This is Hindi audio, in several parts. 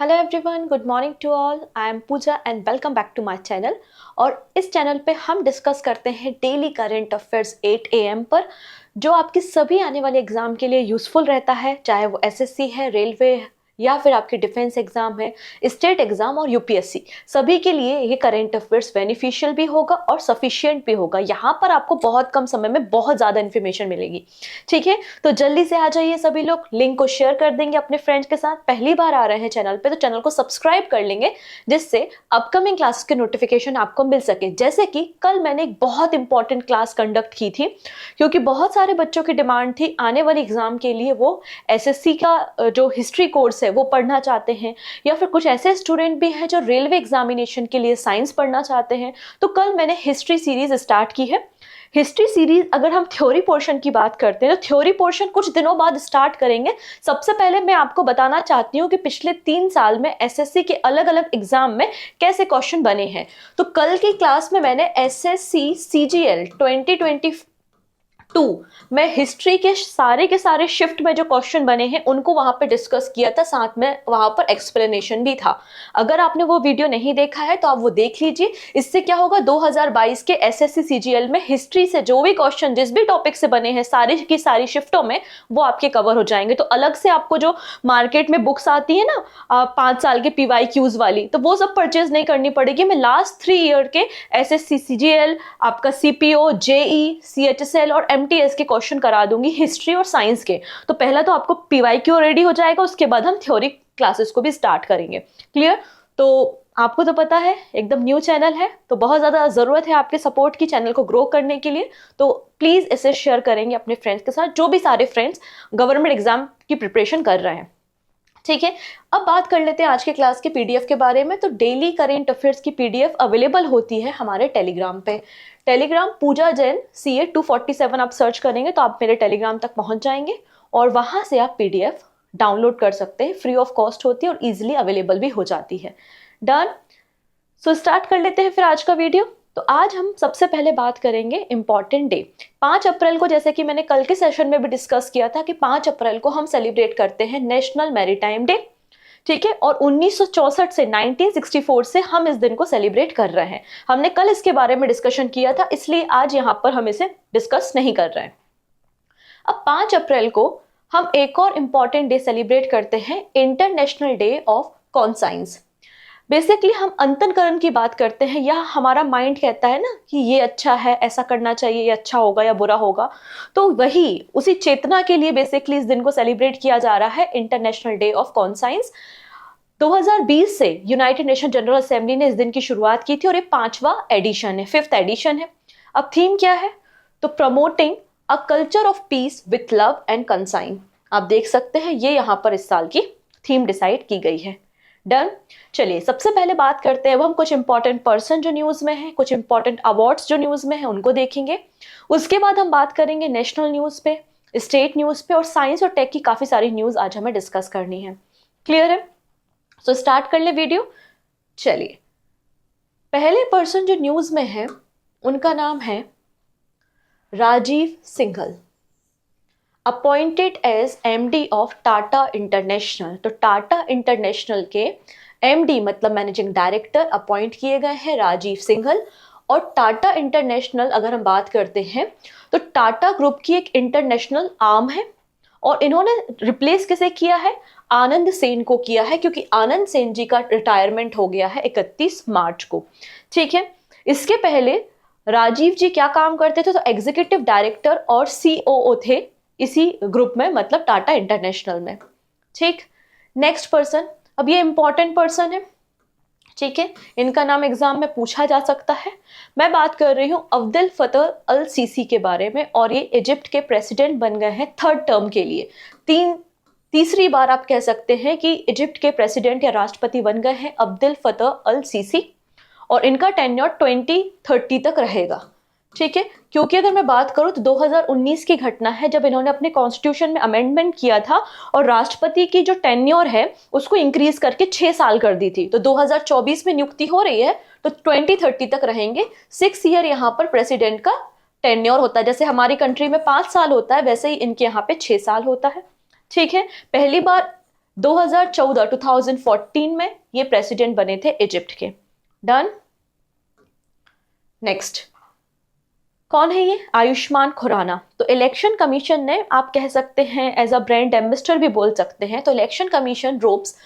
Hello everyone, good morning to all. I am Pooja and welcome back to my channel. और इस चैनल पे हम डिस्कस करते हैं डेली करंट अफेयर्स 8 AM पर, जो आपके सभी आने वाले एग्जाम के लिए यूज़फुल रहता है, चाहे वो एसएससी है, रेलवे है, या फिर आपके डिफेंस एग्जाम है, स्टेट एग्जाम और यूपीएससी। सभी के लिए ये करंट अफेयर्स बेनिफिशियल भी होगा और सफिशिएंट भी होगा। यहाँ पर आपको बहुत कम समय में बहुत ज़्यादा इन्फॉर्मेशन मिलेगी। ठीक है, तो जल्दी से आ जाइए सभी लोग। लिंक को शेयर कर देंगे अपने फ्रेंड्स के साथ। पहली बार आ रहे हैं चैनल पे तो चैनल को सब्सक्राइब कर लेंगे, जिससे अपकमिंग क्लासेस के नोटिफिकेशन आपको मिल सके। जैसे कि कल मैंने एक बहुत इंपॉर्टेंट क्लास कंडक्ट की थी, क्योंकि बहुत सारे बच्चों की डिमांड थी आने वाले एग्जाम के लिए वो एसएससी का जो हिस्ट्री कोर्स है वो पढ़ना चाहते हैं, या फिर कुछ ऐसे स्टूडेंट भी हैं जो रेलवे एग्जामिनेशन के लिए साइंस पढ़ना चाहते हैं। तो कल मैंने हिस्ट्री सीरीज स्टार्ट की है। हिस्ट्री सीरीज, अगर हम थ्योरी पोर्शन की बात करते हैं तो थ्योरी पोर्शन कुछ दिनों बाद स्टार्ट करेंगे। सबसे पहले मैं आपको बताना चाहती हूँ कि पिछले 3 साल में एसएससी के अलग अलग एग्जाम में कैसे क्वेश्चन बने हैं। तो कल की क्लास में मैंने एसएससी सीजीएल 2022 मैं हिस्ट्री के सारे शिफ्ट में जो क्वेश्चन बने हैं उनको वहां पे डिस्कस किया था, साथ में वहां पर एक्सप्लेनेशन भी था। अगर आपने वो वीडियो नहीं देखा है तो आप वो देख लीजिए। इससे क्या होगा, 2022 के एसएससी सीजीएल में हिस्ट्री से जो भी क्वेश्चन जिस भी टॉपिक से बने हैं सारी की सारी शिफ्टों में वो आपके कवर हो जाएंगे। तो अलग से आपको जो मार्केट में बुक्स आती है ना 5 साल के PYQs वाली, तो वो सब परचेज नहीं करनी पड़ेगी। मैं लास्ट 3 ईयर के एसएससी सीजीएल, आपका सीपीओ, जेई, सीएचएसएल और एमटीएस के क्वेश्चन करा दूंगी हिस्ट्री और साइंस के। तो पहला तो आपको पीवाईक्यू रेडी हो जाएगा, उसके बाद हम थ्योरी क्लासेस को भी स्टार्ट करेंगे। क्लियर? तो आपको तो पता है एकदम न्यू चैनल है, तो बहुत ज्यादा जरूरत है आपके सपोर्ट की चैनल को ग्रो करने के लिए। तो प्लीज इसे शेयर करेंगे अपने फ्रेंड्स के साथ, जो भी सारे फ्रेंड्स गवर्नमेंट एग्जाम की प्रिपरेशन कर रहे हैं। ठीक है, अब बात कर लेते हैं आज के क्लास के पीडीएफ के बारे में। तो डेली करेंट अफेयर्स की पीडीएफ अवेलेबल होती है हमारे टेलीग्राम पे। टेलीग्राम पूजा जैन CA 247 आप सर्च करेंगे तो आप मेरे टेलीग्राम तक पहुंच जाएंगे, और वहां से आप पीडीएफ डाउनलोड कर सकते हैं। फ्री ऑफ कॉस्ट होती है और इजिली अवेलेबल भी हो जाती है। डन। सो स्टार्ट कर लेते हैं फिर आज का वीडियो। तो आज हम सबसे पहले बात करेंगे इंपॉर्टेंट डे। 5 अप्रैल को, जैसे कि मैंने कल के सेशन में भी डिस्कस किया था कि 5 अप्रैल को हम सेलिब्रेट करते हैं नेशनल मैरीटाइम डे। ठीक है, और 1964 से 1964 से हम इस दिन को सेलिब्रेट कर रहे हैं। हमने कल इसके बारे में डिस्कशन किया था, इसलिए आज यहां पर हम इसे डिस्कस नहीं कर रहे हैं। अब 5 अप्रैल को हम एक और इंपॉर्टेंट डे सेलिब्रेट करते हैं, international day of conscience. Basically हम अंतःकरण की बात करते हैं, या हमारा माइंड कहता है ना कि ये अच्छा है, ऐसा करना चाहिए, ये अच्छा होगा या बुरा होगा। तो वही उसी चेतना के लिए बेसिकली इस दिन को सेलिब्रेट किया जा रहा है, इंटरनेशनल डे ऑफ कॉन्साइंस। 2020 से यूनाइटेड नेशन जनरल असेंबली ने इस दिन की शुरुआत की थी, और ये 5वां एडिशन है, 5th एडिशन है। अब थीम क्या है? तो promoting a culture of peace with love and consign. आप देख सकते हैं ये यहाँ पर इस साल की थीम डिसाइड की गई है। डन। चलिए सबसे पहले बात करते हैं, अब हम कुछ इंपॉर्टेंट पर्सन जो न्यूज में है, कुछ इंपॉर्टेंट अवार्ड्स जो न्यूज में है उनको देखेंगे। उसके बाद हम बात करेंगे नेशनल न्यूज पे, स्टेट न्यूज पे, और साइंस और टेक की काफी सारी न्यूज आज हमें डिस्कस करनी है। क्लियर है? सो स्टार्ट कर ले वीडियो। चलिए, पहले पर्सन जो न्यूज में है उनका नाम है Rajiv Singhal, appointed as MD of Tata International. तो टाटा इंटरनेशनल के MD मतलब मैनेजिंग डायरेक्टर अपॉइंट किए गए हैं राजीव सिंघल। और टाटा इंटरनेशनल अगर हम बात करते हैं तो टाटा ग्रुप की एक इंटरनेशनल आर्म है, और इन्होंने रिप्लेस किसे किया है? आनंद सेन को किया है, क्योंकि आनंद सेन जी का रिटायरमेंट हो गया है 31 मार्च को। ठीक है, इसके पहले राजीव जी क्या काम करते थे? तो एग्जीक्यूटिव डायरेक्टर और COO थे इसी ग्रुप में, मतलब टाटा इंटरनेशनल में। ठीक, नेक्स्ट पर्सन, अब ये इंपॉर्टेंट पर्सन है। ठीक है, इनका नाम एग्जाम में पूछा जा सकता है। मैं बात कर रही हूं अब्दुल फतह अल सीसी के बारे में, और ये इजिप्ट के प्रेसिडेंट बन गए हैं 3rd टर्म के लिए। तीसरी बार आप कह सकते हैं कि इजिप्ट के प्रेसिडेंट या राष्ट्रपति बन गए हैं अब्दुल फतह अल सीसी, और इनका टेन्योर 2030 तक रहेगा। ठीक है, क्योंकि अगर मैं बात करूं तो 2019 की घटना है जब इन्होंने अपने कॉन्स्टिट्यूशन में अमेंडमेंट किया था, और राष्ट्रपति की जो टेन्योर है उसको इंक्रीज करके 6 साल कर दी थी। तो 2024 में नियुक्ति हो रही है तो 2030 तक रहेंगे। 6 ईयर यहाँ पर प्रेसिडेंट का टेन्योर होता है। जैसे हमारी कंट्री में 5 साल होता है, वैसे ही इनके यहाँ पे 6 साल होता है। ठीक है, पहली बार 2014 में ये प्रेसिडेंट बने थे इजिप्ट के। डन। नेक्स्ट, कौन है ये? आयुष्मान खुराना। तो इलेक्शन कमीशन ने, आप कह सकते हैं एज अ ब्रांड एम्बेसडर भी बोल सकते हैं, तो election commission ropes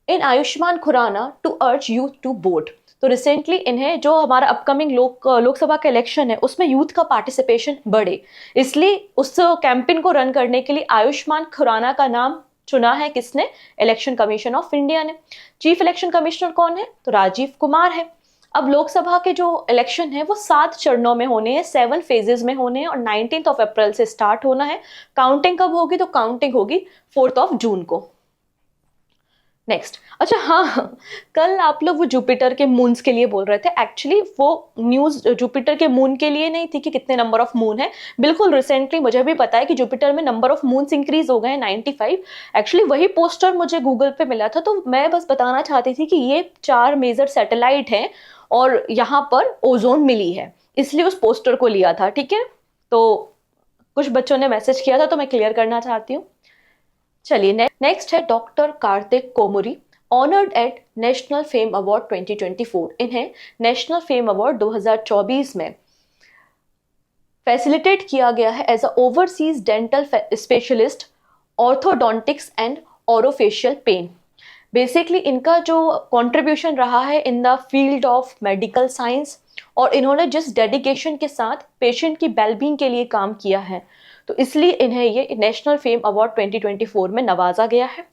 in Ayushmann Khurrana to urge youth to vote. तो रिसेंटली इन्हें, जो हमारा अपकमिंग लोकसभा का इलेक्शन है उसमें यूथ का पार्टिसिपेशन बढ़े, इसलिए उस कैंपेन को रन करने के लिए आयुष्मान खुराना का नाम चुना है किसने? इलेक्शन कमीशन ऑफ इंडिया ने। चीफ इलेक्शन कमिश्नर कौन है? तो राजीव कुमार है। अब लोकसभा के जो इलेक्शन है वो 7 चरणों में होने हैं, 7 फेजेस में होने हैं और 19 अप्रैल से स्टार्ट होना है। काउंटिंग कब होगी? तो काउंटिंग होगी 4 जून को। नेक्स्ट, अच्छा हाँ, कल आप लोग वो जुपिटर के मून्स के लिए बोल रहे थे। एक्चुअली वो न्यूज जुपिटर के मून के लिए नहीं थी कि कितने नंबर ऑफ मून है। बिल्कुल रिसेंटली मुझे भी पता है कि जुपिटर में नंबर ऑफ मून्स इंक्रीज हो गए हैं 95। एक्चुअली वही पोस्टर मुझे गूगल पे मिला था, तो मैं बस बताना चाहती थी कि ये 4 मेजर सैटेलाइट हैं और यहाँ पर ओजोन मिली है, इसलिए उस पोस्टर को लिया था। ठीक है, तो कुछ बच्चों ने मैसेज किया था तो मैं क्लियर करना चाहती हूँ। चलिए नेक्स्ट है doctor Kartik Komuri, honoured at national fame award 2024। इन्हें नेशनल फेम अवार्ड 2024 में फैसिलिटेट किया गया है as a overseas dental specialist orthodontics and orofacial pain. Basically इनका जो कंट्रीब्यूशन रहा है in the field of medical science, और इन्होंने जिस डेडिकेशन के साथ पेशेंट की वेलबींग के लिए काम किया है, तो इसलिए इन्हें ये नेशनल फेम अवार्ड 2024 में नवाजा गया है।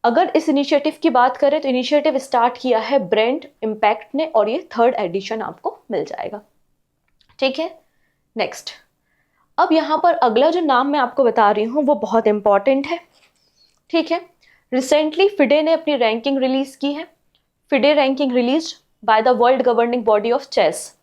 अगर इस इनिशिएटिव की बात करें तो इनिशिएटिव स्टार्ट किया है ब्रांड इम्पैक्ट ने, और ये 3rd एडिशन आपको मिल जाएगा। ठीक है, नेक्स्ट, अब यहाँ पर अगला जो नाम मैं आपको बता रही हूँ वो बहुत इंपॉर्टेंट है। ठीक है, रिसेंटली फिडे ने अपनी रैंकिंग रिलीज की है। FIDE ranking release by the world governing body of chess,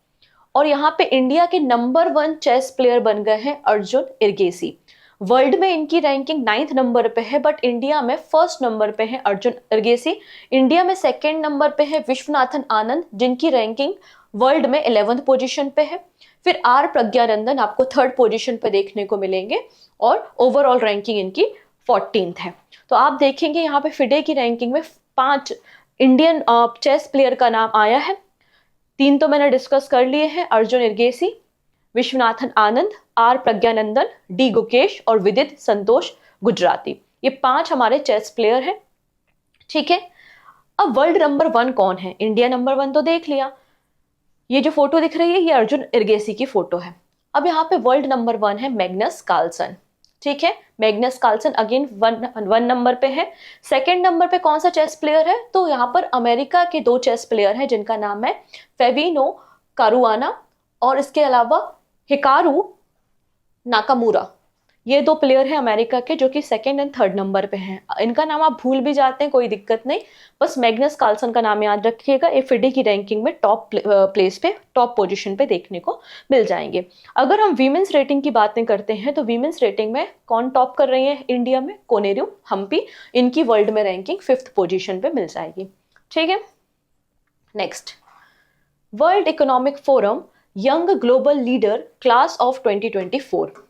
और यहाँ पे इंडिया के नंबर 1 चेस प्लेयर बन गए हैं अर्जुन इर्गेसी। वर्ल्ड में इनकी रैंकिंग 9th नंबर पे है, बट इंडिया में 1st नंबर पे है अर्जुन इर्गेसी। इंडिया में 2nd नंबर पे है विश्वनाथन आनंद, जिनकी रैंकिंग वर्ल्ड में 11th पोजीशन पे है। फिर आर प्रज्ञानंदन आपको 3rd पोजीशन पे देखने को मिलेंगे, और ओवरऑल रैंकिंग इनकी 14th है। तो आप देखेंगे यहाँ पे फिडे की रैंकिंग में 5 इंडियन चेस प्लेयर का नाम आया है। 3 तो मैंने डिस्कस कर लिए हैं, अर्जुन इर्गेसी, विश्वनाथन आनंद, आर प्रज्ञानंदन, डी गुकेश और विदित संतोष गुजराती। ये 5 हमारे चेस प्लेयर हैं। ठीक है, अब वर्ल्ड नंबर 1 कौन है? इंडिया नंबर 1 तो देख लिया, ये जो फोटो दिख रही है ये अर्जुन इर्गेसी की फोटो है। अब यहाँ पे वर्ल्ड नंबर 1 है मैग्नस कार्लसन। ठीक है, मैग्नस कार्लसन अगेन 1 नंबर पे है। 2nd नंबर पे कौन सा चेस प्लेयर है? तो यहाँ पर अमेरिका के 2 चेस प्लेयर हैं जिनका नाम है फेबिनो कारुआना और इसके अलावा हिकारू नाकामुरा। ये 2 प्लेयर हैं अमेरिका के जो कि 2nd एंड 3rd नंबर पे हैं। इनका नाम आप भूल भी जाते हैं कोई दिक्कत नहीं, बस मैग्नस कार्लसन का नाम याद रखिएगा। ये फिडे की रैंकिंग में टॉप प्लेस पे, टॉप पोजीशन पे देखने को मिल जाएंगे। अगर हम वीमेंस रेटिंग की बातें करते हैं तो वीमेंस रेटिंग में कौन टॉप कर रही है इंडिया में? कोनेरू हम्पी, इनकी वर्ल्ड में रैंकिंग 5th पोजीशन पे मिल जाएगी। ठीक है, next, World Economic Forum young global leader class of 2024।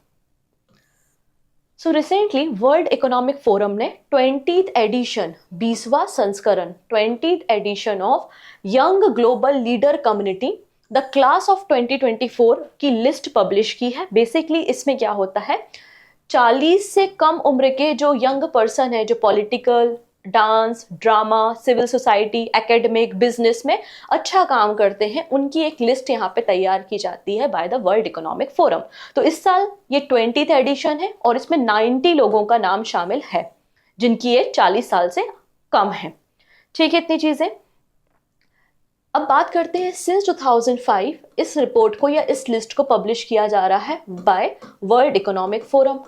So recently World Economic Forum ने 20th एडिशन, 20वां संस्करण 20th edition of young global leader community the class of 2024 की लिस्ट पब्लिश की है। बेसिकली इसमें क्या होता है, 40 से कम उम्र के जो यंग पर्सन है, जो political, dance, drama, civil society, academic, business में अच्छा काम करते हैं, उनकी एक लिस्ट यहाँ पे तैयार की जाती है bye the world Economic forum. तो इस साल ये 20th एडिशन है और इसमें 90 लोगों का नाम शामिल है जिनकी एज 40 साल से कम है। ठीक है, इतनी चीजें। अब बात करते हैं, सिंस 2005 इस रिपोर्ट को या इस लिस्ट को पब्लिश किया जा रहा है बाय वर्ल्ड इकोनॉमिक फोरम।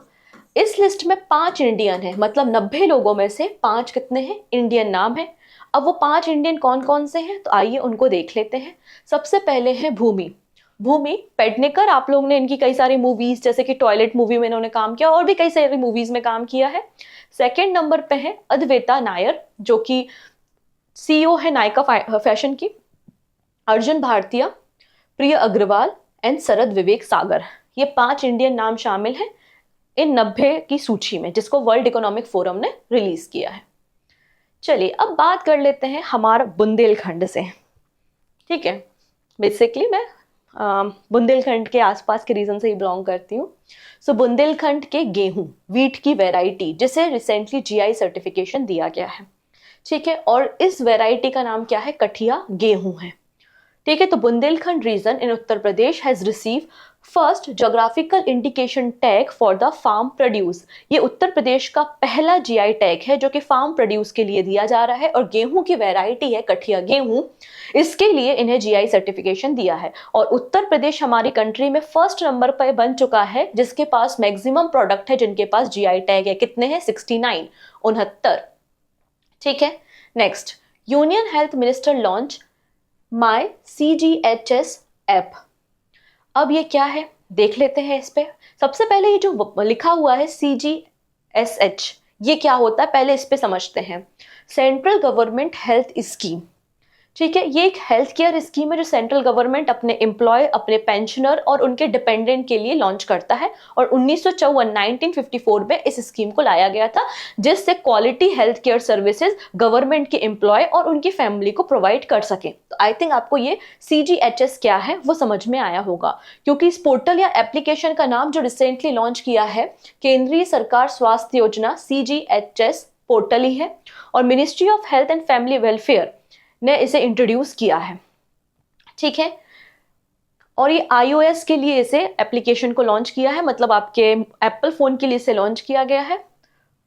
इस लिस्ट में 5 इंडियन है, मतलब 90 लोगों में से 5 कितने हैं? इंडियन नाम है। अब वो 5 इंडियन कौन कौन से हैं, तो आइए उनको देख लेते हैं। सबसे पहले है भूमि पेडनेकर। आप लोगों ने इनकी कई सारी मूवीज, जैसे कि टॉयलेट मूवी में इन्होंने काम किया और भी कई सारी मूवीज में काम किया है। 2nd नंबर पे है अद्वैता नायर, जो कि CEO है नायका फैशन की। अर्जुन भाटिया, प्रिय अग्रवाल एंड शरद विवेक सागर, ये 5 इंडियन नाम शामिल हैं इन 90 की सूची में जिसको वर्ल्ड इकोनॉमिक फोरम ने रिलीज किया है। चलिए अब बात कर लेते हैं हमारा बुंदेलखंड से। ठीक है, बेसिकली मैं बुंदेलखंड के आसपास के रीजन से ही बिलोंग करती हूँ। सो बुंदेलखंड के गेहूं, वीट की वैरायटी जिसे रिसेंटली जीआई सर्टिफिकेशन दिया गया है। ठीक है, और इस वैरायटी का नाम क्या है? कठिया गेहूं है। ठीक है, तो Bundelkhand region in Uttar Pradesh has receive first geographical indication tag for the farm produce. ये उत्तर प्रदेश का पहला जीआई टैग है जो कि फार्म प्रोड्यूस के लिए दिया जा रहा है, और गेहूं की वैरायटी है कठिया गेहूं, इसके लिए इन्हें जीआई सर्टिफिकेशन दिया है। और उत्तर प्रदेश हमारी कंट्री में फर्स्ट नंबर पर बन चुका है जिसके पास मैक्सिमम प्रोडक्ट है जिनके पास जीआई टैग है। कितने हैं? 69, 69। ठीक है, next, union health minister launch my CGHS app. अब ये क्या है देख लेते हैं इस पे। सबसे पहले ये जो लिखा हुआ है CGSH, ये क्या होता है पहले इस पे समझते हैं। Central government health scheme. ठीक है, ये एक हेल्थ केयर स्कीम है जो सेंट्रल गवर्नमेंट अपने एम्प्लॉय, अपने पेंशनर और उनके डिपेंडेंट के लिए लॉन्च करता है। और 1954 में इस स्कीम को लाया गया था जिससे quality health care services government के एम्प्लॉय और उनकी फैमिली को प्रोवाइड कर सके। तो आई थिंक आपको ये CGHS क्या है वो समझ में आया होगा, क्योंकि इस पोर्टल या एप्लीकेशन का नाम जो रिसेंटली लॉन्च किया है केंद्रीय सरकार स्वास्थ्य योजना CGHS पोर्टल ही है, और ministry of health and family welfare ने इसे इंट्रोड्यूस किया है। ठीक है, और ये iOS के लिए इसे एप्लीकेशन को लॉन्च किया है, मतलब आपके एप्पल फोन के लिए इसे लॉन्च किया गया है।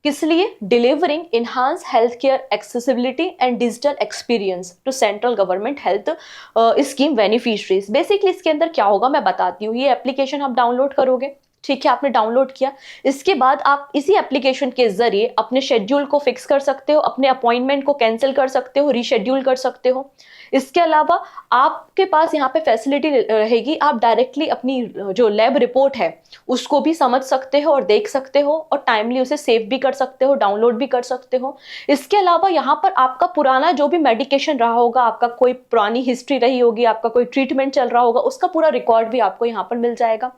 किस लिए? Delivering enhance health care accessibility and digital experience to central government health scheme beneficiaries. Basically इसके अंदर क्या होगा मैं बताती हूँ। ये एप्लीकेशन आप डाउनलोड करोगे, ठीक है, आपने डाउनलोड किया, इसके बाद आप इसी एप्लीकेशन के जरिए अपने शेड्यूल को फिक्स कर सकते हो, अपने अपॉइंटमेंट को कैंसिल कर सकते हो, रीशेड्यूल कर सकते हो। इसके अलावा आपके पास यहाँ पे फैसिलिटी रहेगी, आप डायरेक्टली अपनी जो लैब रिपोर्ट है उसको भी समझ सकते हो और देख सकते हो, और टाइमली उसे सेव भी कर सकते हो, डाउनलोड भी कर सकते हो। इसके अलावा यहाँ पर आपका पुराना जो भी मेडिकेशन रहा होगा, आपका कोई पुरानी हिस्ट्री रही होगी, आपका कोई ट्रीटमेंट चल रहा होगा, उसका पूरा रिकॉर्ड भी आपको यहाँ पर मिल जाएगा।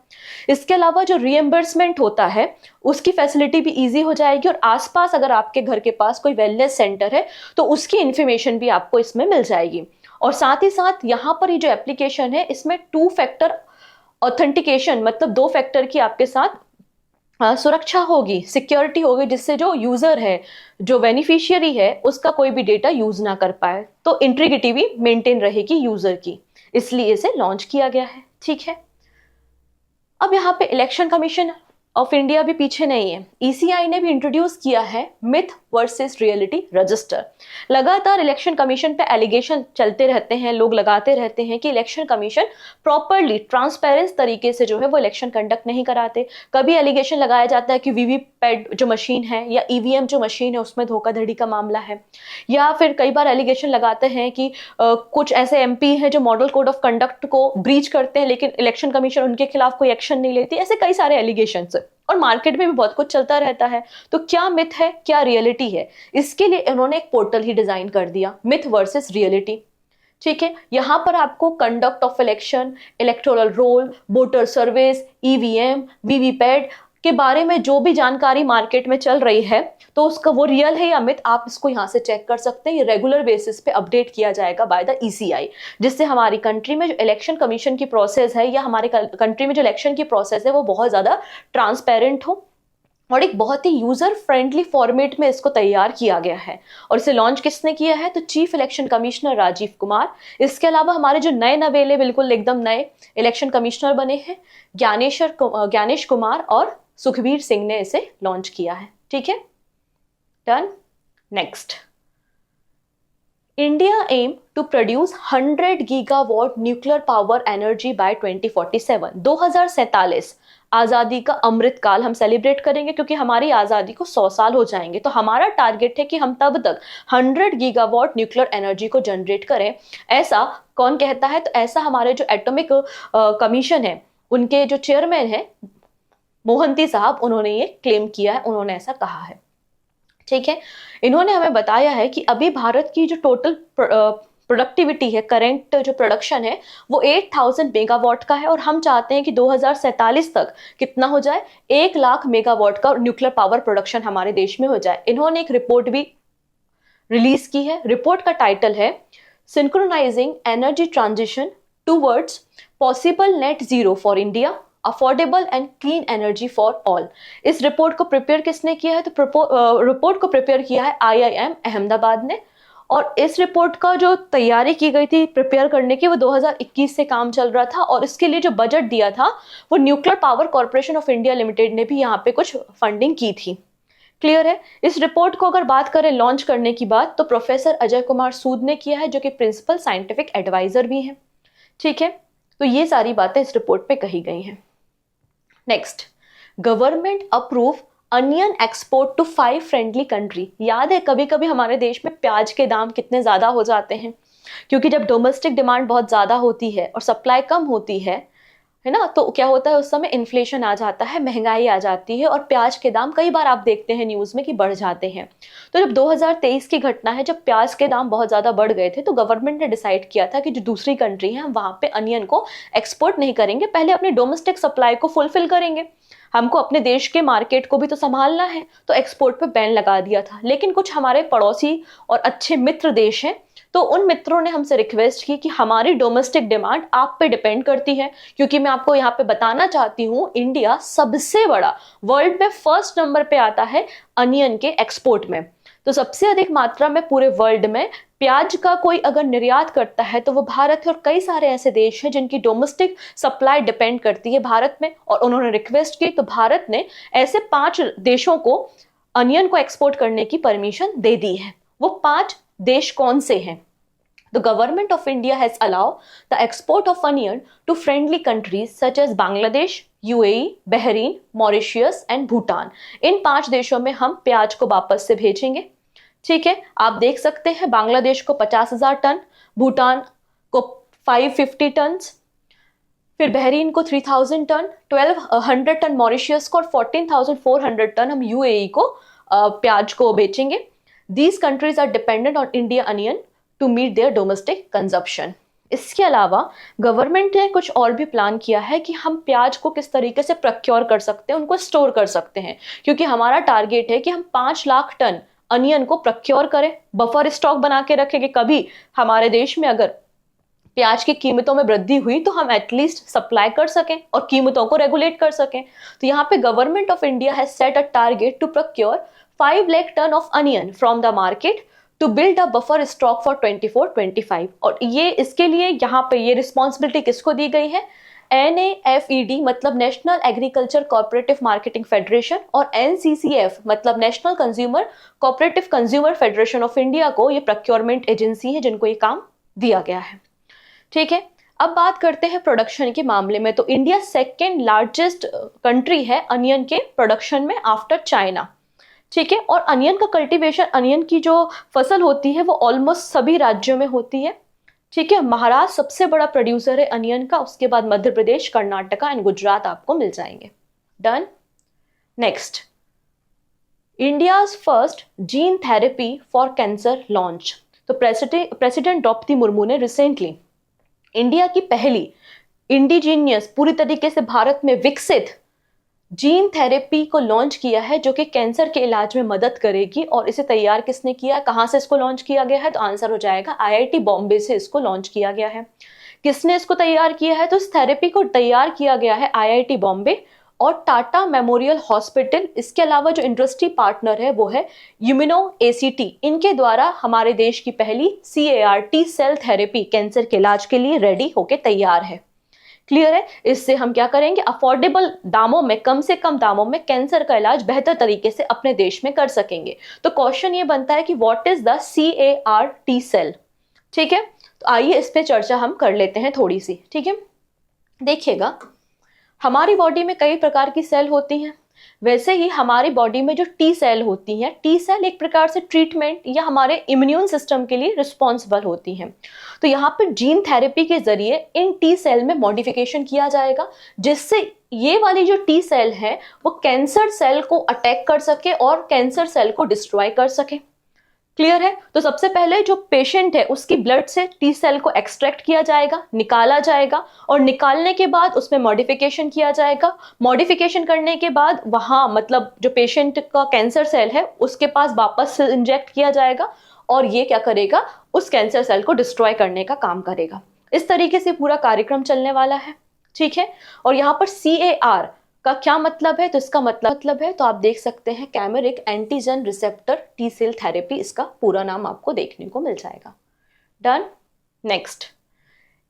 इसके अलावा जो रीएम्बर्समेंट होता है उसकी फैसिलिटी भी इजी हो जाएगी, और आसपास अगर आपके घर के पास कोई वेलनेस सेंटर है तो उसकी इंफॉर्मेशन भी आपको इसमें मिल जाएगी। और साथ ही साथ यहाँ पर ये जो एप्लीकेशन है इसमें 2 फैक्टर ऑथेंटिकेशन, मतलब 2 फैक्टर की आपके साथ सुरक्षा होगी, सिक्योरिटी होगी, जिससे जो यूजर है, जो बेनिफिशियरी है, उसका कोई भी डेटा यूज ना कर पाए, तो इंटीग्रिटी भी मेंटेन रहेगी यूजर की, इसलिए इसे लॉन्च किया गया है। ठीक है, अब यहाँ पे इलेक्शन कमीशन ऑफ इंडिया भी पीछे नहीं है। ECI ने भी इंट्रोड्यूस किया है मिथ वर्सेस रियलिटी रजिस्टर। लगातार इलेक्शन कमीशन पे एलिगेशन चलते रहते हैं, लोग लगाते रहते हैं कि इलेक्शन कमीशन प्रॉपरली ट्रांसपेरेंट तरीके से जो है वो इलेक्शन कंडक्ट नहीं कराते। कभी एलिगेशन लगाया जाता है कि वीवीपैट जो मशीन है या EVM जो मशीन है उसमें धोखाधड़ी का मामला है, या फिर कई बार एलिगेशन लगाते हैं कि कुछ ऐसे MP हैं जो मॉडल कोड ऑफ कंडक्ट को ब्रीच करते हैं लेकिन इलेक्शन कमीशन उनके खिलाफ कोई एक्शन नहीं लेती। ऐसे कई सारे एलिगेशन, और मार्केट में भी बहुत कुछ चलता रहता है। तो क्या मिथ है, क्या रियलिटी है, इसके लिए इन्होंने एक पोर्टल ही डिजाइन कर दिया, मिथ वर्सेस रियलिटी। ठीक है, यहां पर आपको conduct of election, electoral roll, voter service, EVM, VVPAT के बारे में जो भी जानकारी मार्केट में चल रही है, तो उसका वो रियल है या मिथ, आप इसको यहाँ से चेक कर सकते हैं। ये रेगुलर बेसिस पे अपडेट किया जाएगा बाय द ECI, जिससे हमारी कंट्री में जो इलेक्शन कमीशन की प्रोसेस है या हमारे कंट्री में जो इलेक्शन की प्रोसेस है वो बहुत ज्यादा ट्रांसपेरेंट हो, और एक बहुत ही यूजर फ्रेंडली फॉर्मेट में इसको तैयार किया गया है। और इसे लॉन्च किसने किया है? तो chief election commissioner Rajiv Kumar. इसके अलावा हमारे जो नए नवेले, बिल्कुल एकदम नए इलेक्शन कमिश्नर बने हैं, ज्ञानेश कुमार और सुखबीर सिंह ने इसे लॉन्च किया है। ठीक है, done. Next, India aim to produce 100 gigawatt nuclear power energy by 2047। 2047 आजादी का अमृत काल हम सेलिब्रेट करेंगे, क्योंकि हमारी आजादी को 100 साल हो जाएंगे। तो हमारा टारगेट है कि हम तब तक 100 गीगावाट न्यूक्लियर एनर्जी को जनरेट करें। ऐसा कौन कहता है? तो ऐसा हमारे जो एटॉमिक कमीशन है उनके जो चेयरमैन है मोहंती साहब, उन्होंने ये क्लेम किया है, उन्होंने ऐसा कहा है। ठीक है, इन्होंने हमें बताया है कि अभी भारत की जो टोटल प्रोडक्टिविटी है, करेंट जो प्रोडक्शन है वो 8000 मेगावाट का है, और हम चाहते हैं कि 2047 तक कितना हो जाए? 1 लाख मेगावाट का न्यूक्लियर पावर प्रोडक्शन हमारे देश में हो जाए। इन्होंने एक रिपोर्ट भी रिलीज की है। रिपोर्ट का टाइटल है synchronising energy transition towards possible net zero for India, affordable and clean energy for all. इस रिपोर्ट को प्रिपेयर किसने किया है? तो रिपोर्ट को प्रिपेयर किया है IIM अहमदाबाद ने। और इस रिपोर्ट का जो तैयारी की गई थी प्रिपेयर करने की, वो 2021 से काम चल रहा था, और इसके लिए जो बजट दिया था वो nuclear power corporation of India limited ने भी यहाँ पे कुछ फंडिंग की थी। क्लियर है? इस रिपोर्ट को अगर बात करें लॉन्च करने की बात, तो प्रोफेसर अजय कुमार सूद ने किया है, जो कि प्रिंसिपल साइंटिफिक एडवाइजर भी हैं। ठीक है, तो ये सारी बातें इस रिपोर्ट पे कही गई हैं। Next, government approve onion export to 5 friendly country. याद है कभी कभी हमारे देश में प्याज के दाम कितने ज्यादा हो जाते हैं, क्योंकि जब डोमेस्टिक डिमांड बहुत ज्यादा होती है और सप्लाई कम होती है ना, तो क्या होता है उस समय इन्फ्लेशन आ जाता है, महंगाई आ जाती है, और प्याज के दाम कई बार आप देखते हैं न्यूज में कि बढ़ जाते हैं। तो जब 2023 की घटना है, जब प्याज के दाम बहुत ज्यादा बढ़ गए थे, तो गवर्नमेंट ने डिसाइड किया था कि जो दूसरी कंट्री है हम वहां पे अनियन को एक्सपोर्ट नहीं करेंगे, पहले अपनी डोमेस्टिक सप्लाई को फुलफिल करेंगे, हमको अपने देश के मार्केट को भी तो संभालना है। तो एक्सपोर्ट पे बैन लगा दिया था। लेकिन कुछ हमारे पड़ोसी और अच्छे मित्र देश हैं, तो उन मित्रों ने हमसे रिक्वेस्ट की कि हमारी डोमेस्टिक डिमांड आप पे डिपेंड करती है, क्योंकि मैं आपको यहाँ पे बताना चाहती हूँ इंडिया सबसे बड़ा वर्ल्ड में फर्स्ट नंबर पे आता है अनियन के एक्सपोर्ट में। तो सबसे अधिक मात्रा में पूरे वर्ल्ड में प्याज का कोई अगर निर्यात करता है तो वो भारत है, और कई सारे ऐसे देश हैं जिनकी डोमेस्टिक सप्लाई डिपेंड करती है भारत में, और उन्होंने रिक्वेस्ट की तो भारत ने ऐसे 5 देशों को अनियन को एक्सपोर्ट करने की परमिशन दे दी है। वो 5 देश कौन से हैं? The government of India has allowed the export of onion to friendly countries such as Bangladesh, UAE, Bahrain, Mauritius and Bhutan। इन 5 देशों में हम प्याज को वापस से भेजेंगे। ठीक है, आप देख सकते हैं बांग्लादेश को 50,000 टन, भूटान को 550 टन, फिर बहरीन को 3000 टन, 1200 टन मॉरिशियस को, और 14,400 टन हम UAE को प्याज को बेचेंगे। These countries are dependent on India onion to meet their domestic consumption. इसके अलावा गवर्नमेंट ने कुछ और भी प्लान किया है कि हम प्याज को किस तरीके से प्रोक्योर कर सकते हैं, उनको स्टोर कर सकते हैं, क्योंकि हमारा टारगेट है कि हम 5 लाख टन अनियन को प्रोक्योर करें, बफर स्टॉक बना के रखें कि कभी हमारे देश में अगर प्याज की कीमतों में वृद्धि हुई तो हम एटलीस्ट सप्लाई कर सकें और कीमतों को रेगुलेट कर सकें। तो यहाँ पे government of India has set a target to procure 5 lakh ton of onion from the market to build a buffer stock for 24-25। और ये इसके लिए यहाँ पे ये रिस्पॉन्सिबिलिटी किसको दी गई है? NAFED मतलब national agriculture cooperative marketing federation, और NCCF मतलब national consumer cooperative consumer federation of India को ये प्रोक्योरमेंट एजेंसी है जिनको ये काम दिया गया है। ठीक है, अब बात करते हैं प्रोडक्शन के मामले में। तो इंडिया सेकेंड लार्जेस्ट कंट्री है अनियन के प्रोडक्शन में आफ्टर चाइना। ठीक है, और अनियन का कल्टीवेशन, अनियन की जो फसल होती है वो ऑलमोस्ट सभी राज्यों में होती है। ठीक है, महाराष्ट्र सबसे बड़ा प्रोड्यूसर है अनियन का, उसके बाद मध्य प्रदेश, कर्नाटका एंड गुजरात आपको मिल जाएंगे। Done. Next, India's first gene therapy for cancer launch. तो प्रेसिडेंट द्रौपदी मुर्मू ने रिसेंटली इंडिया की पहली इंडिजीनियस, पूरी तरीके से भारत में विकसित जीन थेरेपी को लॉन्च किया है, जो कि कैंसर के इलाज में मदद करेगी। और इसे तैयार किसने किया है, कहां से इसको लॉन्च किया गया है? तो आंसर हो जाएगा IIT बॉम्बे से इसको लॉन्च किया गया है। किसने इसको तैयार किया है? तो इस थेरेपी को तैयार किया गया है IIT बॉम्बे और टाटा मेमोरियल हॉस्पिटल। इसके अलावा जो इंडस्ट्री पार्टनर है वो है यूमिनो ACT। इनके द्वारा हमारे देश की पहली CAR-T सेल थेरेपी कैंसर के इलाज के लिए रेडी होके तैयार है। क्लियर है? इससे हम क्या करेंगे, अफोर्डेबल दामों में, कम से कम दामों में कैंसर का इलाज बेहतर तरीके से अपने देश में कर सकेंगे। तो क्वेश्चन ये बनता है कि what is the CAR-T cell. ठीक है, तो आइए इस पे चर्चा हम कर लेते हैं थोड़ी सी। ठीक है, देखिएगा हमारी बॉडी में कई प्रकार की सेल होती हैं, वैसे ही हमारी बॉडी में जो टी सेल होती हैं, टी सेल एक प्रकार से ट्रीटमेंट या हमारे इम्यून सिस्टम के लिए रिस्पॉन्सिबल होती हैं। तो यहाँ पर जीन थेरेपी के जरिए इन टी सेल में मॉडिफिकेशन किया जाएगा, जिससे ये वाली जो टी सेल है वो कैंसर सेल को अटैक कर सके और कैंसर सेल को डिस्ट्रॉय कर सके। क्लियर है? तो सबसे पहले जो पेशेंट है उसकी ब्लड से टी सेल को एक्सट्रैक्ट किया जाएगा, निकाला जाएगा, और निकालने के बाद उसमें मॉडिफिकेशन किया जाएगा। मॉडिफिकेशन करने के बाद वहां मतलब जो पेशेंट का कैंसर सेल है उसके पास वापस से इंजेक्ट किया जाएगा और ये क्या करेगा, उस कैंसर सेल को डिस्ट्रॉय करने का काम करेगा। इस तरीके से पूरा कार्यक्रम चलने वाला है, ठीक है। और यहाँ पर CAR का क्या मतलब है, तो इसका मतलब है, तो आप देख सकते हैं chimeric antigen receptor T cell therapy, इसका पूरा नाम आपको देखने को मिल जाएगा। Done. Next,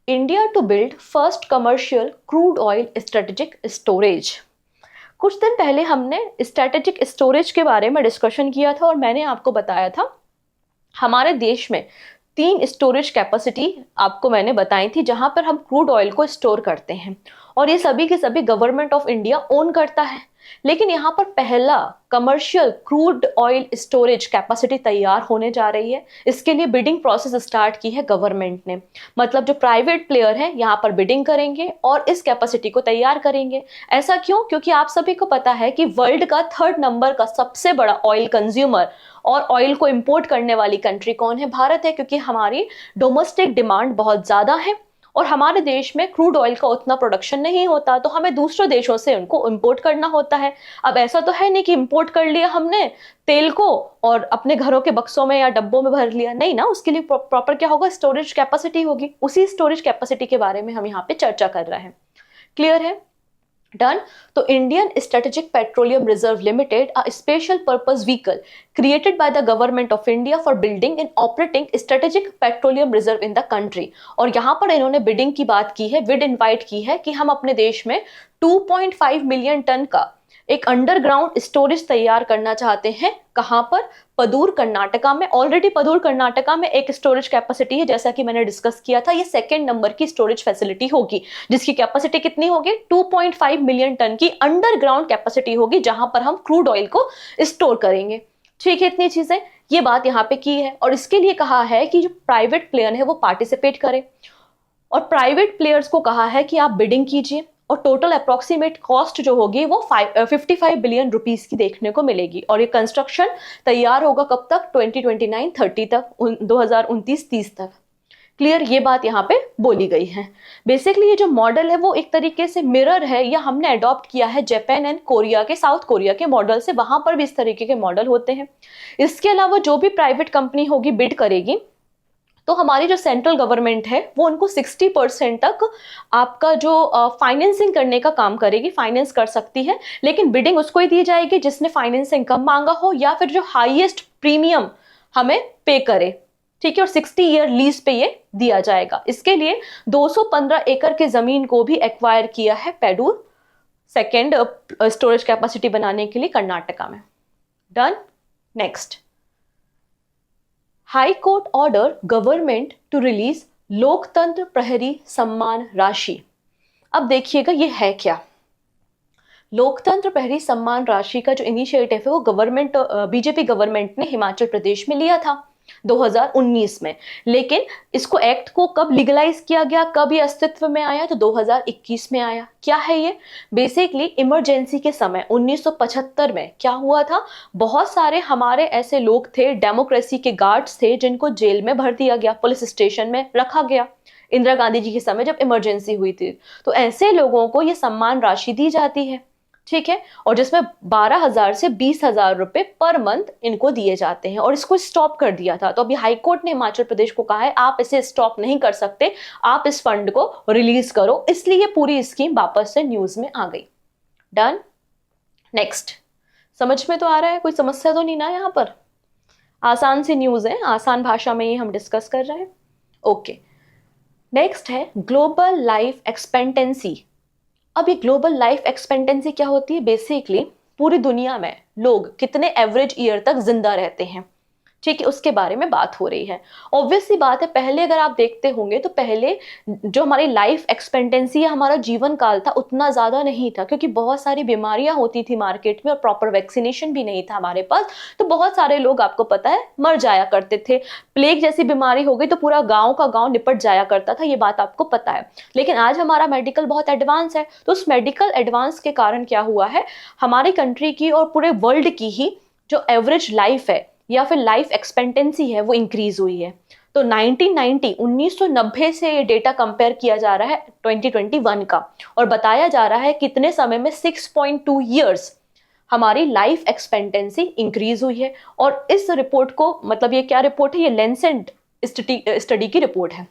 India to build first commercial crude oil strategic storage. कुछ दिन पहले हमने स्ट्रेटेजिक स्टोरेज के बारे में डिस्कशन किया था और मैंने आपको बताया था हमारे देश में 3 स्टोरेज कैपेसिटी आपको मैंने बताई थी जहां पर हम क्रूड ऑयल को स्टोर करते हैं, और ये सभी के सभी गवर्नमेंट ऑफ इंडिया ओन करता है। लेकिन यहाँ पर पहला commercial crude oil storage capacity तैयार होने जा रही है। इसके लिए बिडिंग प्रोसेस स्टार्ट की है गवर्नमेंट ने, मतलब जो प्राइवेट प्लेयर हैं यहाँ पर बिडिंग करेंगे और इस कैपेसिटी को तैयार करेंगे। ऐसा क्यों? क्योंकि आप सभी को पता है कि वर्ल्ड का 3rd नंबर का सबसे बड़ा ऑयल कंज्यूमर और ऑयल को इंपोर्ट करने वाली कंट्री कौन है? भारत है, क्योंकि हमारी डोमेस्टिक डिमांड बहुत ज्यादा है और हमारे देश में क्रूड ऑयल का उतना प्रोडक्शन नहीं होता, तो हमें दूसरे देशों से उनको इंपोर्ट करना होता है। अब ऐसा तो है नहीं कि इंपोर्ट कर लिया हमने तेल को और अपने घरों के बक्सों में या डब्बों में भर लिया, नहीं ना, उसके लिए प्रॉपर क्या होगा, स्टोरेज कैपेसिटी होगी। उसी स्टोरेज कैपेसिटी के बारे में हम यहाँ पे चर्चा कर रहे हैं। क्लियर है? डन। तो Indian strategic petroleum reserve limited, a special purpose vehicle created by the government of India for building and operating strategic petroleum reserve in the country। और यहाँ पर इन्होंने बिडिंग की बात की है, बिड इनवाइट की है कि हम अपने देश में 2.5 मिलियन टन का एक अंडरग्राउंड स्टोरेज तैयार करना चाहते हैं। कहाँ पर? पदूर कर्नाटका में। ऑलरेडी पदूर कर्नाटका में एक स्टोरेज कैपेसिटी है, जैसा कि मैंने डिस्कस किया था। ये 2nd नंबर की स्टोरेज फैसिलिटी होगी जिसकी कैपेसिटी कितनी होगी? 2.5 मिलियन टन की अंडरग्राउंड कैपेसिटी होगी जहां पर हम क्रूड ऑयल को स्टोर करेंगे। ठीक है, इतनी चीजें, ये बात यहाँ पे की है। और इसके लिए कहा है कि जो प्राइवेट प्लेयर है वो पार्टिसिपेट करे, और प्राइवेट प्लेयर्स को कहा है कि आप बिडिंग कीजिए और टोटल अप्रोक्सीमेट कॉस्ट जो होगी वो 55 बिलियन रुपीस की देखने को मिलेगी। और ये कंस्ट्रक्शन तैयार होगा कब तक? 2029-30 तक, 2029-30 तक। क्लियर? ये बात यहाँ पे बोली गई है। बेसिकली ये जो मॉडल है वो एक तरीके से मिरर है, या हमने अडॉप्ट किया है जापान एंड कोरिया के, साउथ कोरिया के मॉडल से। वहां पर भी इस तरीके के मॉडल होते हैं। इसके अलावा जो भी प्राइवेट कंपनी होगी बिड करेगी, तो हमारी जो सेंट्रल गवर्नमेंट है वो उनको 60% तक आपका जो फाइनेंसिंग करने का काम करेगी, फाइनेंस कर सकती है। लेकिन बिडिंग उसको ही दी जाएगी जिसने फाइनेंसिंग कम मांगा हो या फिर जो हाईएस्ट प्रीमियम हमें पे करे। ठीक है, और 60 ईयर लीज पे ये दिया जाएगा। इसके लिए 215 एकड़ के जमीन को भी एक्वायर किया है पैडूर 2nd स्टोरेज कैपेसिटी बनाने के लिए कर्नाटका में। Done. Next, high court order government to release Loktantra Prahari सम्मान राशि। अब देखिएगा ये है क्या। लोकतंत्र प्रहरी सम्मान राशि का जो इनिशिएटिव है वो गवर्नमेंट, बीजेपी गवर्नमेंट ने हिमाचल प्रदेश में लिया था 2019 में। लेकिन इसको एक्ट को कब लीगलाइज किया गया, कब ये अस्तित्व में आया? तो 2021 में आया। क्या है ये? बेसिकली इमरजेंसी के समय 1975 में क्या हुआ था, बहुत सारे हमारे ऐसे लोग थे, डेमोक्रेसी के गार्ड्स थे, जिनको जेल में भर दिया गया, पुलिस स्टेशन में रखा गया इंदिरा गांधी जी के समय जब इमरजेंसी हुई थी। तो ऐसे लोगों को ये सम्मान राशि दी जाती है। ठीक है, और जिसमें 12,000 से 20,000 रुपए पर मंथ इनको दिए जाते हैं। और इसको स्टॉप कर दिया था। तो अभी हाईकोर्ट ने हिमाचल प्रदेश को कहा है आप इसे स्टॉप नहीं कर सकते, आप इस फंड को रिलीज करो। इसलिए पूरी स्कीम वापस से न्यूज में आ गई। डन। नेक्स्ट, समझ में तो आ रहा है? कोई समस्या तो नहीं ना? यहाँ पर आसान सी न्यूज है, आसान भाषा में ही हम डिस्कस कर रहे हैं। ओके, नेक्स्ट है ग्लोबल लाइफ एक्सपेक्टेंसी। अब ये ग्लोबल लाइफ एक्सपेक्टेंसी क्या होती है? बेसिकली पूरी दुनिया में लोग कितने एवरेज ईयर तक जिंदा रहते हैं, ठीक है, उसके बारे में बात हो रही है। ऑब्वियस सी बात है, पहले अगर आप देखते होंगे तो पहले जो हमारी लाइफ एक्सपेक्टेंसी है, हमारा जीवन काल था, उतना ज्यादा नहीं था, क्योंकि बहुत सारी बीमारियां होती थी मार्केट में और प्रॉपर वैक्सीनेशन भी नहीं था हमारे पास। तो बहुत सारे लोग, आपको पता है, मर जाया करते थे। प्लेग जैसी बीमारी हो गई तो पूरा गांव का गांव निपट जाया करता था, ये बात आपको पता है। लेकिन आज हमारा मेडिकल बहुत एडवांस है, तो उस मेडिकल एडवांस के कारण क्या हुआ है, हमारी कंट्री की और पूरे वर्ल्ड की ही जो एवरेज लाइफ है या फिर लाइफ एक्सपेक्टेंसी है वो इंक्रीज हुई है। तो 1990 से ये डेटा कंपेयर किया जा रहा है 2021 का, और बताया जा रहा है कितने समय में 6.2 ईयर्स हमारी लाइफ एक्सपेक्टेंसी इंक्रीज हुई है। और इस रिपोर्ट को, मतलब ये क्या रिपोर्ट है, ये लेंसेट स्टडी की रिपोर्ट है,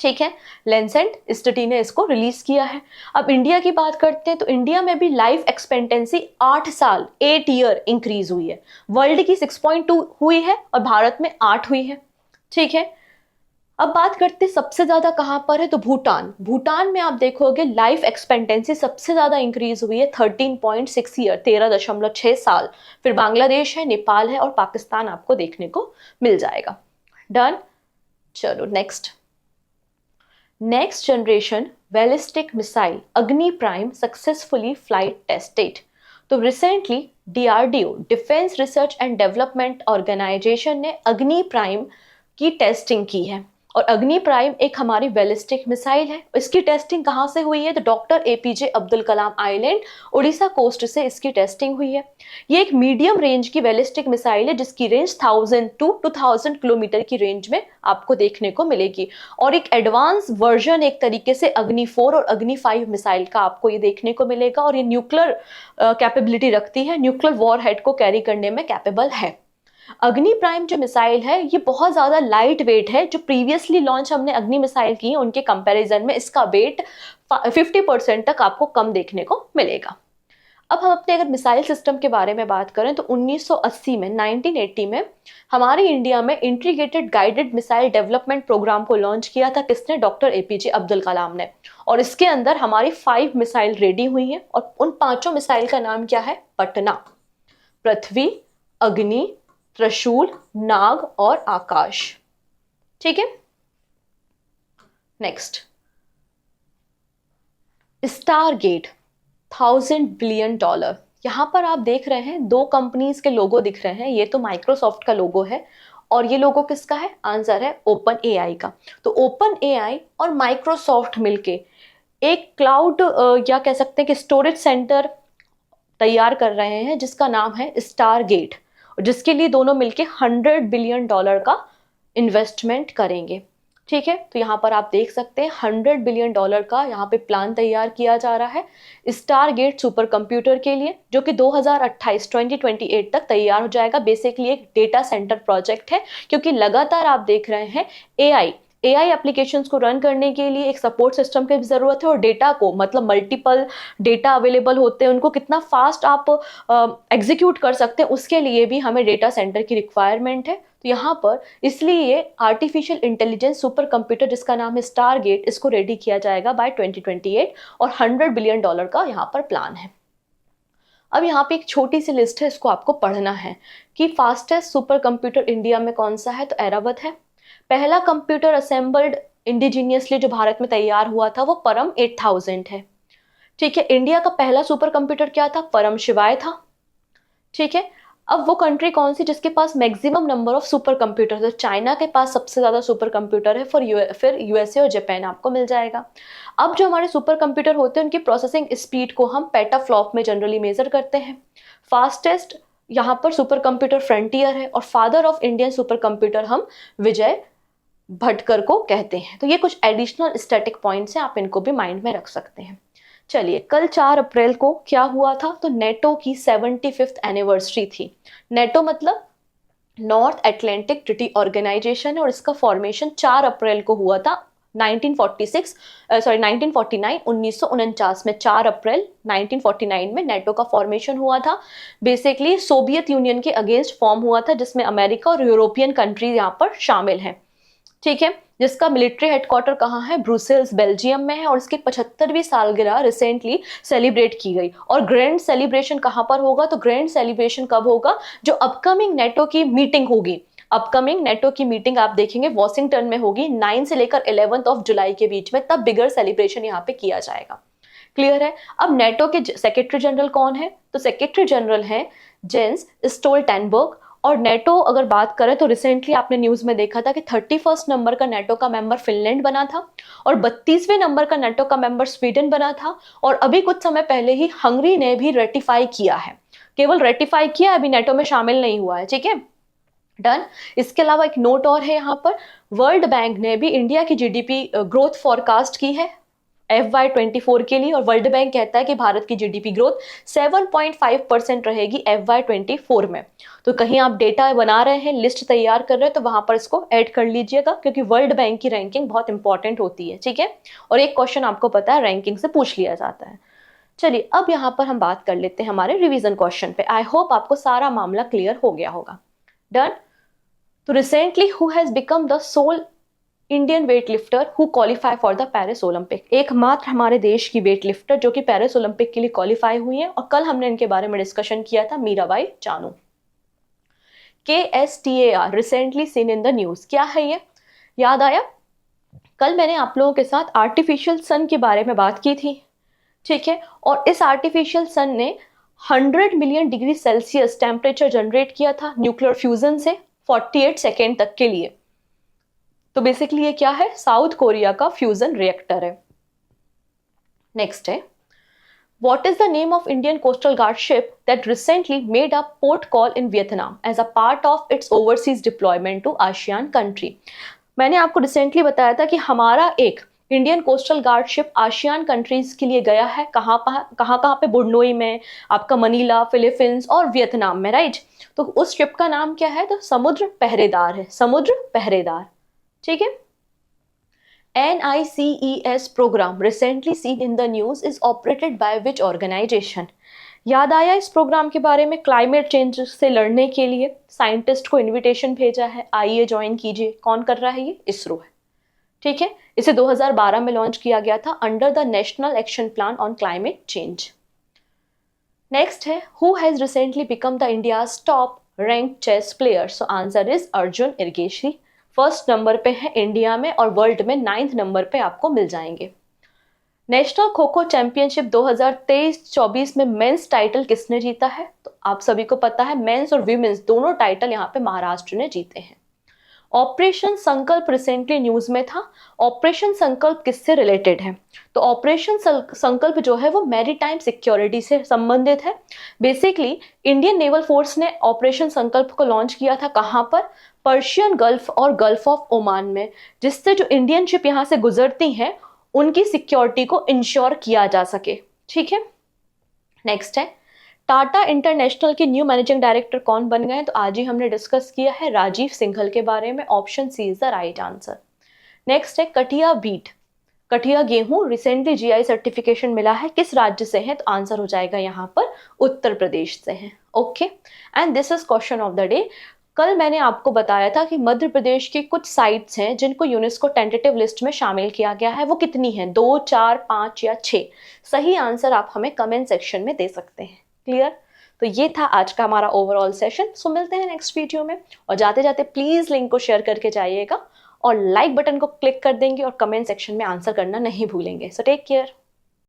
ठीक है, लेंसेट स्टडी ने इसको रिलीज किया है। अब इंडिया की बात करते हैं तो इंडिया में भी लाइफ एक्सपेक्टेंसी 8 साल 8 ईयर इंक्रीज हुई है। वर्ल्ड की 6.2 हुई है और भारत में 8 हुई है, ठीक है। अब बात करते हैं सबसे ज्यादा कहां पर है, तो भूटान। भूटान में आप देखोगे लाइफ एक्सपेक्टेंसी सबसे ज्यादा इंक्रीज हुई है 13.6 ईयर, 13.6 साल। फिर बांग्लादेश है, नेपाल है और पाकिस्तान आपको देखने को मिल जाएगा। डन। चलो next generation ballistic missile Agni prime successfully flight tested. तो recently DRDO, defence research and development organisation ने अग्नि प्राइम की टेस्टिंग की है। और अग्नि प्राइम एक हमारी बैलिस्टिक मिसाइल है। इसकी टेस्टिंग कहाँ से हुई है, तो doctor APJ Abdul Kalam island, Orissa coast से इसकी टेस्टिंग हुई है। ये एक मीडियम रेंज की बैलिस्टिक मिसाइल है जिसकी रेंज 1000 to 2000 किलोमीटर की रेंज में आपको देखने को मिलेगी। और एक एडवांस वर्जन एक तरीके से अग्नि 4 और अग्नि 5 मिसाइल का आपको ये देखने को मिलेगा। और ये न्यूक्लियर कैपेबिलिटी रखती है, न्यूक्लियर वॉरहेड को कैरी करने में कैपेबल है। अग्नि प्राइम जो मिसाइल है ये बहुत ज्यादा लाइट वेट है। जो प्रीवियसली लॉन्च हमने अग्नि मिसाइल की है उनके कंपैरिजन में इसका वेट 50% तक आपको कम देखने को मिलेगा। अब हम अपने अगर मिसाइल सिस्टम के बारे में बात करें तो 1980 में 1980 में हमारे इंडिया में integrated guided missile development programme को लॉन्च किया था। किसने, डॉक्टर APJ अब्दुल कलाम ने। और इसके अंदर हमारी 5 मिसाइल रेडी हुई हैं और उन 5 मिसाइल का नाम क्या है, पटना, पृथ्वी, अग्नि, त्रिशूल, नाग और आकाश, ठीक है। Next Stargate $1000 billion. यहां पर आप देख रहे हैं 2 कंपनीज के लोगो दिख रहे हैं। ये तो माइक्रोसॉफ्ट का लोगो है और ये लोगो किसका है, आंसर है OpenAI का। तो OpenAI और माइक्रोसॉफ्ट मिलके एक क्लाउड या कह सकते हैं कि स्टोरेज सेंटर तैयार कर रहे हैं जिसका नाम है स्टारगेट, जिसके लिए दोनों मिलके $100 बिलियन का इन्वेस्टमेंट करेंगे, ठीक है। तो यहाँ पर आप देख सकते हैं $100 बिलियन का यहाँ पे प्लान तैयार किया जा रहा है स्टारगेट सुपर कंप्यूटर के लिए, जो कि 2028 तक तैयार हो जाएगा। बेसिकली एक डेटा सेंटर प्रोजेक्ट है, क्योंकि लगातार आप देख रहे हैं AI एप्लीकेशंस को रन करने के लिए एक सपोर्ट सिस्टम की भी जरूरत है। और डेटा को, मतलब मल्टीपल डेटा अवेलेबल होते हैं, उनको कितना फास्ट आप एग्जीक्यूट कर सकते हैं, उसके लिए भी हमें डेटा सेंटर की रिक्वायरमेंट है। तो यहाँ पर इसलिए आर्टिफिशियल इंटेलिजेंस सुपर कंप्यूटर जिसका नाम है स्टारगेट, इसको रेडी किया जाएगा बाय 2028 और $100 बिलियन का यहाँ पर प्लान है। अब यहाँ पे एक छोटी सी लिस्ट है, इसको आपको पढ़ना है कि फास्टेस्ट सुपर कंप्यूटर इंडिया में कौन सा है, तो एरावत है। पहला कंप्यूटर असेंबल्ड इंडिजीनियसली जो भारत में तैयार हुआ था वो परम 8000 है, ठीक है। इंडिया का पहला सुपर कंप्यूटर क्या था, परम शिवाय था, ठीक है। अब वो कंट्री कौन सी जिसके पास maximum number of super computer, तो चाइना के पास सबसे ज्यादा सुपर कंप्यूटर है, फिर USA और जापान आपको मिल जाएगा। अब जो हमारे सुपर कंप्यूटर होते हैं उनकी प्रोसेसिंग स्पीड को हम पेटाफ्लॉप में जनरली मेजर करते हैं। फास्टेस्ट यहाँ पर सुपर कंप्यूटर फ्रंटियर है और father of Indian super computer हम विजय भटकर को कहते हैं। तो ये कुछ एडिशनल स्टैटिक पॉइंट्स हैं, आप इनको भी माइंड में रख सकते हैं। चलिए, कल 4 अप्रैल को क्या हुआ था, तो नेटो की 75th एनिवर्सरी थी। नेटो मतलब नॉर्थ अटलांटिक ट्रीटी ऑर्गेनाइजेशन है और इसका फॉर्मेशन 4 अप्रैल को हुआ था 1949 में। 4 अप्रैल 1949 में नेटो का फॉर्मेशन हुआ था। बेसिकली सोवियत यूनियन के अगेंस्ट फॉर्म हुआ था, जिसमें अमेरिका और यूरोपियन कंट्री यहाँ पर शामिल हैं, ठीक है। जिसका मिलिट्री हेडक्वार्टर कहाँ है, ब्रुसेल्स बेल्जियम में है। और इसकी 75वीं सालगिरह रिसेंटली सेलिब्रेट की गई। और ग्रैंड सेलिब्रेशन कहाँ पर होगा, तो ग्रैंड सेलिब्रेशन कब होगा, जो अपकमिंग नेटो की मीटिंग होगी। अपकमिंग नेटो की मीटिंग आप देखेंगे वॉशिंगटन में होगी 9 से लेकर 11 जुलाई के बीच में, तब बिगर सेलिब्रेशन यहाँ पे किया जाएगा। क्लियर है। अब नेटो के सेक्रेटरी जनरल कौन है, तो सेक्रेटरी जनरल है जेंस स्टोल्टेनबर्ग। और नेटो अगर बात करें तो रिसेंटली आपने न्यूज में देखा था कि 31 नंबर का नेटो का मेंबर फिनलैंड बना था और 32वें नंबर का नेटो का मेंबर स्वीडन बना था। और अभी कुछ समय पहले ही हंगरी ने भी रेटिफाई किया है, केवल रेटिफाई किया, अभी नेटो में शामिल नहीं हुआ है, ठीक है। डन। इसके अलावा एक नोट और है यहाँ पर, वर्ल्ड बैंक ने भी इंडिया की GDP ग्रोथ फॉरकास्ट की है FY24 के लिए, और वर्ल्ड बैंक कहता है कि भारत की जीडीपी ग्रोथ 7.5% रहेगी FY24 में। तो कहीं आप डेटा बना रहे हैं, लिस्ट तैयार कर रहे हैं, तो वहां पर इसको ऐड कर लीजिएगा, क्योंकि वर्ल्ड बैंक की रैंकिंग बहुत इंपॉर्टेंट होती है, ठीक है। और एक क्वेश्चन आपको पता है रैंकिंग से पूछ लिया जाता है। चलिए अब यहाँ पर हम बात कर लेते हैं हमारे रिवीजन क्वेश्चन पे। आई होप आपको सारा मामला क्लियर हो गया होगा। डन। तो recently who has become the sole Indian weight lifter who qualify for the Paris Olympic. एकमात्र हमारे देश की वेट लिफ्टर जो कि पेरिस ओलंपिक के लिए क्वालिफाई हुई है, और कल हमने इनके बारे में डिस्कशन किया था, Mirabai Chanu. KSTAR recently seen in the news, क्या है ये, याद आया? कल मैंने आप लोगों के साथ आर्टिफिशियल सन के बारे में बात की थी, ठीक है। और इस आर्टिफिशियल सन ने 100 million degree Celsius temperature generate किया था न्यूक्लियर फ्यूजन से 48 सेकेंड तक के लिए। तो बेसिकली ये क्या है, साउथ कोरिया का फ्यूजन रिएक्टर है। नेक्स्ट है, what is the name of Indian coastal guard ship that recently made a port call in Vietnam as a part of its overseas deployment to ASEAN country. मैंने आपको रिसेंटली बताया था कि हमारा एक Indian coastal guard ship ASEAN countries के लिए गया है। कहाँ पे, बुरनोई में, आपका मनीला, फिलीपींस और वियतनाम में, राइट। तो उस शिप का नाम क्या है, तो समुद्र पहरेदार है, समुद्र पहरेदार, ठीक है। NICES programme recently seen in the news is operated by which organisation. याद आया इस प्रोग्राम के बारे में? क्लाइमेट चेंज से लड़ने के लिए साइंटिस्ट को इनविटेशन भेजा है, आइए ज्वाइन कीजिए। कौन कर रहा है ये? इसरो है, ठीक है। इसे 2012 में लॉन्च किया गया था under the national action plan on climate change. Next है, who has recently become the India's top rank chess player. So answer is Arjun Erigaisi. First number पे है इंडिया में, और वर्ल्ड में 9th नंबर पे आपको मिल जाएंगे। नेशनल खो खो चैंपियनशिप 2023-24 में मेंस टाइटल किसने जीता है? तो आप सभी को पता है, मेंस और वीमेंस दोनों टाइटल यहाँ पे महाराष्ट्र ने जीते हैं। ऑपरेशन संकल्प रिसेंटली न्यूज में था। ऑपरेशन संकल्प किससे रिलेटेड है? तो ऑपरेशन संकल्प जो है वो मैरीटाइम सिक्योरिटी से संबंधित है। बेसिकली इंडियन नेवल फोर्स ने ऑपरेशन संकल्प को लॉन्च किया था, कहाँ पर? पर्शियन गल्फ और गल्फ ऑफ ओमान में, जिससे जो इंडियन शिप यहाँ से गुजरती हैं उनकी सिक्योरिटी को इंश्योर किया जा सके, ठीक है। नेक्स्ट है, टाटा इंटरनेशनल के न्यू मैनेजिंग डायरेक्टर कौन बन गए? तो आज ही हमने डिस्कस किया है, राजीव सिंघल के बारे में। Option C is the right answer. Next है, कठिया बीट, कठिया गेहूं रिसेंटली GI सर्टिफिकेशन मिला है, किस राज्य से है? तो आंसर हो जाएगा यहाँ पर उत्तर प्रदेश से है। Okay, and this is question of the day. कल मैंने आपको बताया था कि मध्य प्रदेश की कुछ साइट्स हैं जिनको यूनेस्को टेंटेटिव लिस्ट में शामिल किया गया है। वो कितनी है? 2, 4, 5 या 6? सही आंसर आप हमें कमेंट सेक्शन में दे सकते हैं। क्लियर? तो ये था आज का हमारा ओवरऑल सेशन। सो मिलते हैं नेक्स्ट वीडियो में, और जाते जाते प्लीज लिंक को शेयर करके जाइएगा, और लाइक बटन को क्लिक कर देंगे, और कमेंट सेक्शन में आंसर करना नहीं भूलेंगे। So take care.